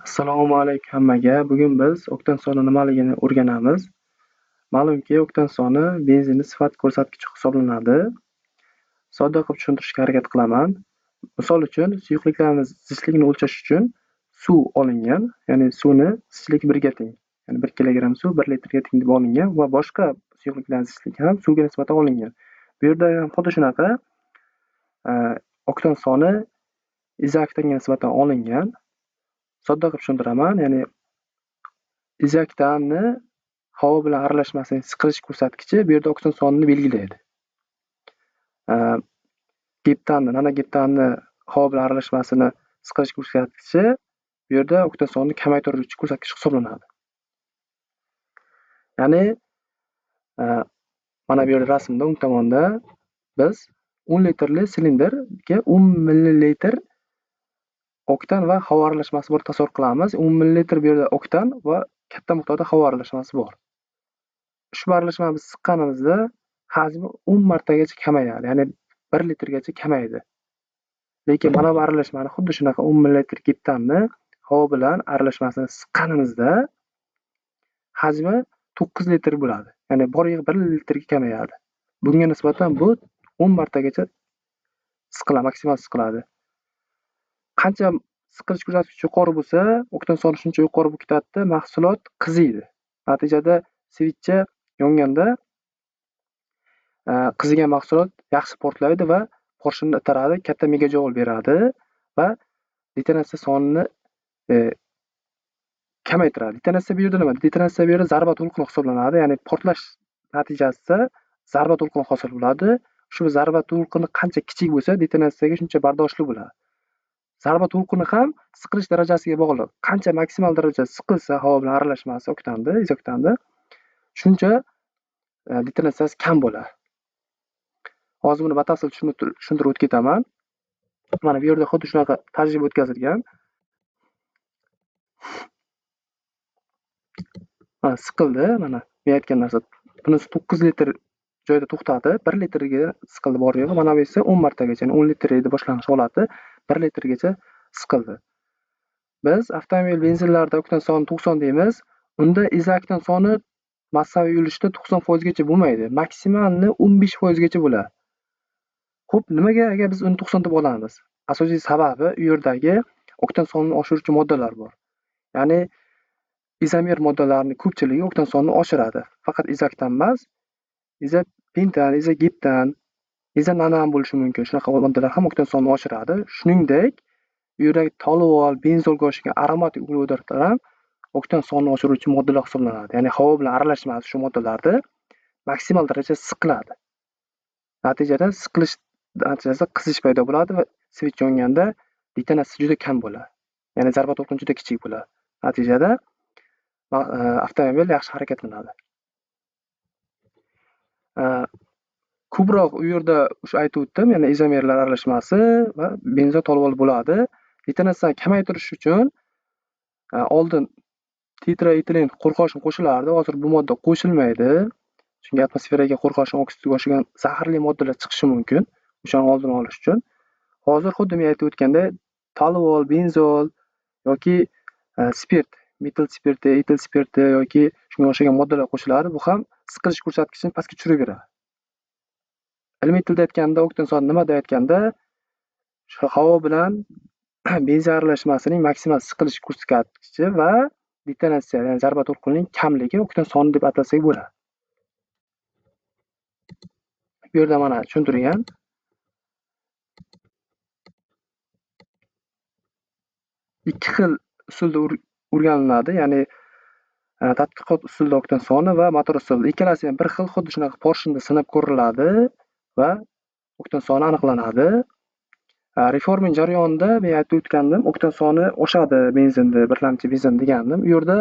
Assalomu alaykum hammaga. Bugun biz oktan soni nimaligini o'rganamiz. Ma'lumki, oktan soni benzinni sifat ko'rsatkichi hisoblanadi. Sodda qilib tushuntirishga harakat qilaman. Misol uchun, suyuqliklarni zichligini o'lchash uchun suv olingan, ya'ni suvni zichligi 1 ga teng. Ya'ni 1 kilogramm suv 1 litrga teng deb olingan va boshqa suyuqliklarning zichligi ham suvga nisbatan olingan. Bu yerda ham xuddi shunaqa oktan soni izoktanga nisbatan olingan. Sodda qilib tushuntiraman, ya'ni izoktanni havo bilan aralashmasining siqilish ko'rsatkichi bu yerda oktan sonini belgilaydi. Nanogeptanni havo bilan aralashmasini siqilish ko'rsatkichi bu yerda oktan sonini kamaytiruvchi ko'rsatkich hisoblanadi. Ya'ni mana bu yerda rasmda o'ng tomonda biz 10 litrli silindrga 10 millilitr oktan va havo aralashmasi bor tasavvur qilamiz. 10 millilitr bu yerda oktan va katta miqdorda havo aralashmasi bor. Ushbu aralashmani biz siqqanimizda hajmi 10 martagacha kamayadi, ya'ni 1 litrgacha kamaydi. Lekin mana bu aralashmani xuddi shunaqa 10 millilitr geptanni havo bilan aralashmasini siqqanimizda hajmi 9 litr bo'ladi. Ya'ni bor-yo'q 1 litrga kamayadi. Bunga nisbatan bu 10 martagacha maksimal siqiladi. Qancha siqilish ko'rsatkichi yuqori bo'lsa, oktan soni shuncha yuqori bo'lib ketadi-da, mahsulot qiziydi. Natijada svitcha yonganda qizigan mahsulot yaxshi portlaydi va porshinni itaradi, katta megajoul beradi va detonatsiya sonini kamaytiradi. Detonatsiya bu yerda nima? Detonatsiya bu yerda zarba to'lqini hisoblanadi, ya'ni portlash natijasida zarba to'lqini hosil bo'ladi. Ushbu zarba to'lqini qancha kichik bo'lsa, detonatsiyaga shuncha bardoshli bo'ladi. Zarba to'lqini ham siqilish darajasiga bog'liq. Qancha maksimal darajada siqilsa havo bilan aralashmasi izoktanda, shuncha detonatsiyasi kam bo'ladi. Hozir buni batafsil tushuntirib o'tib ketaman. Mana bu yerda xuddi shunaqa tajriba o'tkazilgan. Mana siqildi, mana men aytgan narsa. Bunisi 9 litr joyda to'xtadi, 1 litrga siqildi bor-yo'g'i. Mana bu esa 10 martagacha, ya'ni 10 litr edi boshlang'ich holati, 1 litrgacha siqildi. Biz avtomobil benzinlarida oktan soni 90 deymiz. Unda izoktan soni massaviy yuvilishda 90% gacha bo'lmaydi. Maksimalni 15% gacha bo'ladi. Xo'p, nimaga agar biz uni 90 deb olamiz? Asosiy sababi u yerdagi oktan sonini oshiruvchi moddalar bor. Ya'ni izomer moddalarining ko'pchiligi oktan sonini oshiradi. Faqat izoktan emas, izopentan, izogeptan, izonano ham bo'lishi mumkin. Shunaqa moddalar ham oktan sonini oshiradi. Shuningdek, u yerdagi toluvol, benzolga o'xshagan aromatik uglevodorodlar ham oktan sonini oshiruvchi moddalar hisoblanadi. Ya'ni havo bilan aralashmasi shu moddalarni maksimal darajada siqiladi. Natijada natijasida qizish paydo bo'ladi va svitch yonganda detonatsiya juda kam bo'ladi. Ya'ni zarba to'lqini juda kichik bo'ladi. Natijada avtomobil yaxshi harakatlanadi. Ko'proq u yerda o'sha aytib o'tdim, ya'ni izomerlar aralashmasi va benzol toluvol bo'ladi. Detonatsiyani kamaytirish uchun oldin tetraetilen qo'rqoshin qo'shilardi. Hozir bu modda qo'shilmaydi. Chunki atmosferaga qo'rqoshin oksidiga o'xshagan zaharli moddalar chiqishi mumkin. O'shani oldini olish uchun. Hozir xuddi men aytib o'tgandek, toluvol, benzol yoki spirt, metil spirti, etil spirti yoki shunga o'xshagan moddalar qo'shiladi. Bu ham siqilish ko'rsatkichini pastga tushirib beradi. Ilmiy tilda aytganda, oktan soni nima deb aytganda, shu havo bilan benzin aralashmasining maksimal siqilish ko'rsatkichi va detonatsiya, ya'ni zarba to'lqinining kamligi oktan soni deb atasak bo'ladi. Bu yerda mana tushuntirgan. Ikki xil usulda o'rganiladi, ya'ni tadqiqot usulida oktan soni va motor usulida. Ikkalasi ham bir xil, xuddi shunaqa porshinda sinab ko'riladi va oktan soni aniqlanadi. Reforming jarayonida men aytib o'tgandim, oktan soni oshadi benzinda, birlamchi benzin degandim. U yerda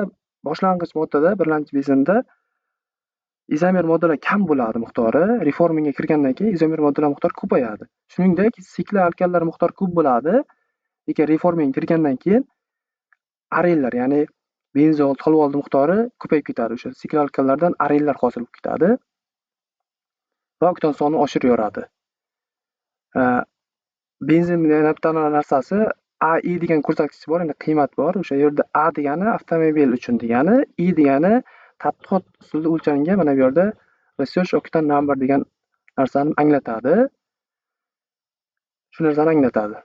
boshlang'ich moddada, birlamchi benzinda izomer moddalar kam bo'ladi miqdori. Reformingga kirgandan keyin izomer moddalar miqdori ko'payadi. Shuningdek, sikli alkanlar miqdori ko'p bo'ladi. Lekin reforming kirgandan keyin arellar, ya'ni benzol, tolvolning miqdori ko'payib ketadi. O'sha sikli alkanlardan arellar hosil bo'lib ketadi va oktan soni oshiraveradi. Benzinning yana bitta narsasi, AI degan ko'rsatkich bor, endi qiymat bor. O'sha yerda A degani avtomobil uchun degani, I degani tadqiqot usulida o'lchangan, mana bu yerda research octane number degan narsani anglatadi. Shu narsani anglatadi.